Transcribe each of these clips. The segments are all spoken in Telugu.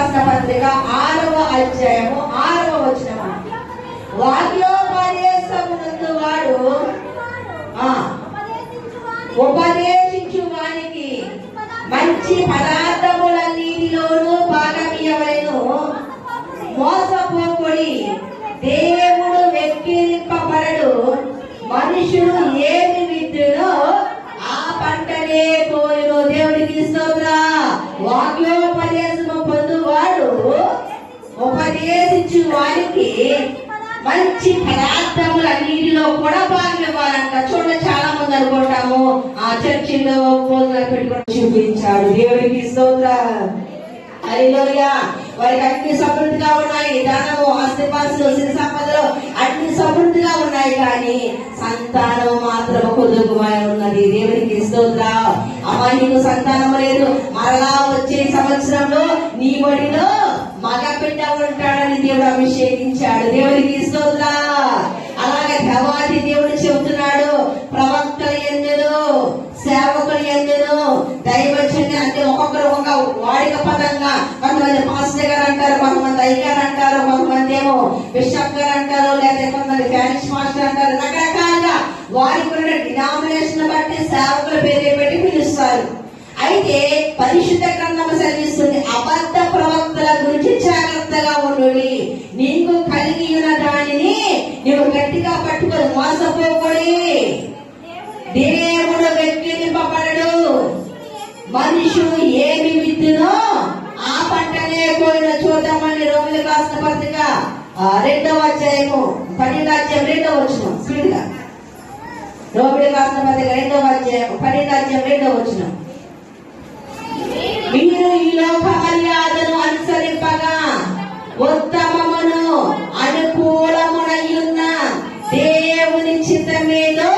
రాసిన పత్రిక 6వ అధ్యాయము 6వ వచనం. వాక్యోపదేశమునందు వాడు ఉపదేశించు వానికి మంచి పదార్థములన్నిటిలోనూ భాగమియ్యవలెను. మోసపోకుడి, దేవుడు వెక్కిరింపబడడు. మనుషుడు ఏమి విత్తునో ఆ పంటనే కోయును. దేవుడికి స్తోత్రం. వాక్యోపదేశము పొందువాడు ఉపదేశించు వారికి మంచి పదార్థములన్నిటిలో కూడా భాగం ఇవ్వాలంట. చూడండి, చాలా మంది అనుకుంటాము ఆ చర్చిలో భోజనాలు పెట్టుకుని చూపించాడు. దేవుడికి స్తోత్రం. హల్లెలూయా. వారికి అన్ని సమృద్ధిగా ఉన్నాయి, ధనము, ఆస్తిపాస్తులు, సిరి సంపదలు అన్ని సమృద్ధిగా ఉన్నాయి, కానీ సంతానం మాత్రం కొద్దుగా ఉన్నది. దేవుడికి స్తోత్రం. అమ్మా, నీకు సంతానం లేదు, మరలా వచ్చే సంవత్సరంలో నీ బడిలో మగ బిడ్డ ఉంటాడని దేవుడు అభిషేకించాడు. దేవుడికి స్తోత్రం. అలాగే దేవాది దేవుడు చెబుతున్నాడు, ప్రవక్తల యందును సేవకుల యందును దైవజన్య, అంటే ఒక్కొక్కరు ఒక వాడిక పదంగా, కొంతమంది పాస్టర్ గారు అంటారు, కొంతమంది అయ్యగారు అంటారు, కొంతమంది ఏమో బిషప్ గారు అంటారు, లేదా కొంతమంది ప్యారిష్ మాస్టర్ అంటారు. రకరకాలుగా వారికి ఉన్న డినామినేషన్ బట్టి సేవకుల పేరు పెట్టి పిలుస్తారు. అయితే పరిశుద్ధ గ్రంథం సెలవిస్తుంది, అబద్ధ ప్రవక్తల గురించి జాగ్రత్తగా ఉండుడి. నీకు కలిగి ఉన్న దానిని నీవు గట్టిగా పట్టుకొని మోసపోకూడి. దేవుడు వెక్కిరింపబడడు. మనుషుడు ఏమి విత్తునో ఆ పంటనే కోయిన. చూద్దామని రోమిలకు రాసిన పత్రిక 2వ అధ్యాయము 12వ అధ్యాయం 2వ వచనం. స్పీడ్ గా రోమిలకు రాసిన పత్రిక 2వ అధ్యాయం 12వ అధ్యాయం 2వ వచనం. మీరు ఈ లోక మర్యాదను అనుసరింపగా ఉత్తమమును అనుకూలమునయున్న దేవుని చిత్తమేదో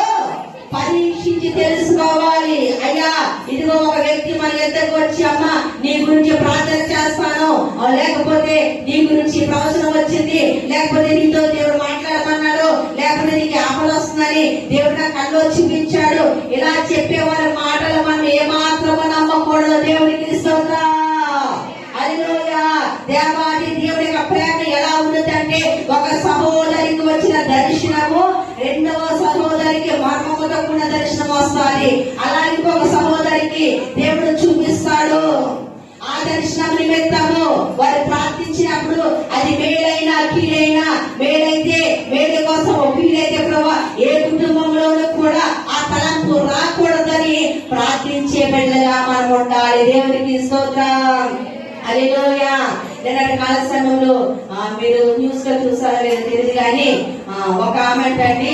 పరీక్షించి తెలుసుకోవాలి. అయ్యా, ఇదిగో ఒక వ్యక్తి మన ఎద్దకు వచ్చి, అమ్మ నీ గురించి ప్రార్థన చేస్తాను, లేకపోతే నీ గురించి ప్రవచనం వచ్చింది, లేకపోతే నీతో దేవుడు మాట్లాడమన్నాడు, లేకపోతే నీకు ఆపలు వస్తుందని దేవుడు నా కళ్ళు చూపించాడు, ఇలా చెప్పేవారి మాటలు మనం ఏమాత్రమో నమ్మకూడదు. దేవుడికి స్తోత్రం. హల్లెలూయా. దేవాది దేవుడి యొక్క ప్రేమ ఎలా ఉన్నదంటే, ఒక సహోదరికి వచ్చిన దర్శనము రెండవ సహోదరికి మర్మముతో కూడిన దర్శనం వస్తుంది. అలాగే ఇంకొక సహోదరికి దేవుడు చూపిస్తాడు. ఆ దర్శనం నిమిత్తము వారు ప్రార్థించినప్పుడు అది మేలైనా కీడైనా, మేలైతే మేలు కోసం, కీడైతే ప్రభా ఏ కుటుంబంలోనూ కూడా ఆ తలంపు రాకూడదని ప్రార్థించే బిడ్డగా మనం ఉండాలి. దేవుడికి స్తోత్రం. హల్లెలూయా. నిన్నటి కాల సమయంలో మీరు న్యూస్ లో చూసారో లేదో తెలియదు, కానీ ఒక కామెంట్ అండి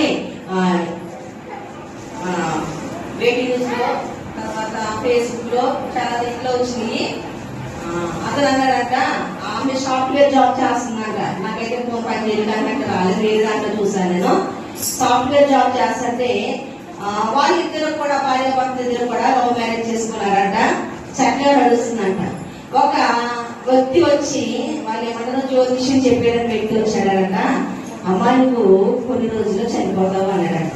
వేటి న్యూస్ లో, తర్వాత ఫేస్బుక్ లో చాలా దీంట్లో వచ్చినాయి. అతను అన్నాడంట, ఆమె సాఫ్ట్వేర్ జాబ్ చేస్తుందంట. నాకైతే ఫోన్ పని చేయడానికి రాలేదు, వేరే దాంట్లో చూసాను నేను. సాఫ్ట్వేర్ జాబ్ చేస్తుంటే వాళ్ళిద్దరు కూడా, భార్య భర్త ఇద్దరు కూడా లవ్ మ్యారేజ్ చేసుకున్నారంట. చక్కగా నడుస్తుందంట. ఒక వ్యక్తి వచ్చి, వాళ్ళు ఏమన్నా జ్యోతిష్యం చెప్పారని వ్యక్తి వచ్చాడంట, అమ్మాయి నువ్వు కొన్ని రోజుల్లో చనిపోతావు అన్నాడంట.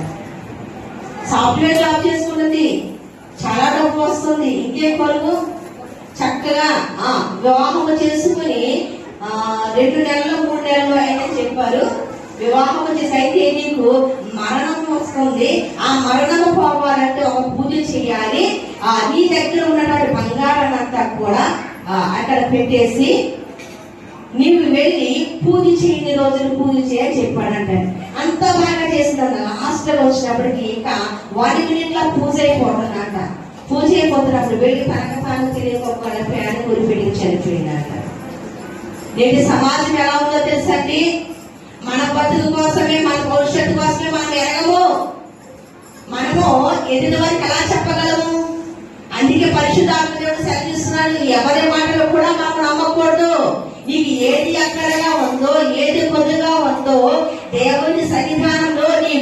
సాఫ్ట్వేర్ జాబ్ చేసుకున్నది, చాలా డబ్బు వస్తుంది, ఇంకేం కొరకు, చక్కగా వివాహం చేసుకుని 2 నెలలు 3 నెలలు అయినా చెప్పారు. వివాహం చేసి, అయితే నీకు మరణం వస్తుంది, ఆ మరణం పోవాలంటే ఒక పూజ చేయాలి, నీ దగ్గర ఉన్నటువంటి బంగారాన్నంతా కూడా అక్కడ పెట్టేసి నీవు వెళ్ళి పూజ చేయని రోజులు పూజ చేయని చెప్పాడంట. అంత బాగా చేసిందంట. లాస్ట్ లో వచ్చినప్పటికి ఇంకా 1 minute లో పూజ అయిపోతుందంట. పూజ అయిపోతున్నప్పుడు వెళ్ళి తనకు తెలియకపోయిన ప్రయాణ గురిపెట్టి చనిపోయిందంట. నేటి సమాజం ఎలా ఉందో తెలుసండి. మన బతుకు కోసమే, మన భవిష్యత్తు కోసమే మనం ఎరగము. మనము ఎదుటి వారికి ఎలా చెప్పగలము? అందుకే పరిశుద్ధాత్మ దేవుడు సెలవిస్తున్నాడు, ఎవరి మాటలు కూడా మనం నమ్మకూడదు. నీకు ఏది అక్కడగా ఉందో, ఏది కొద్దిగా ఉందో దేవుని సన్నిధానంలో నీ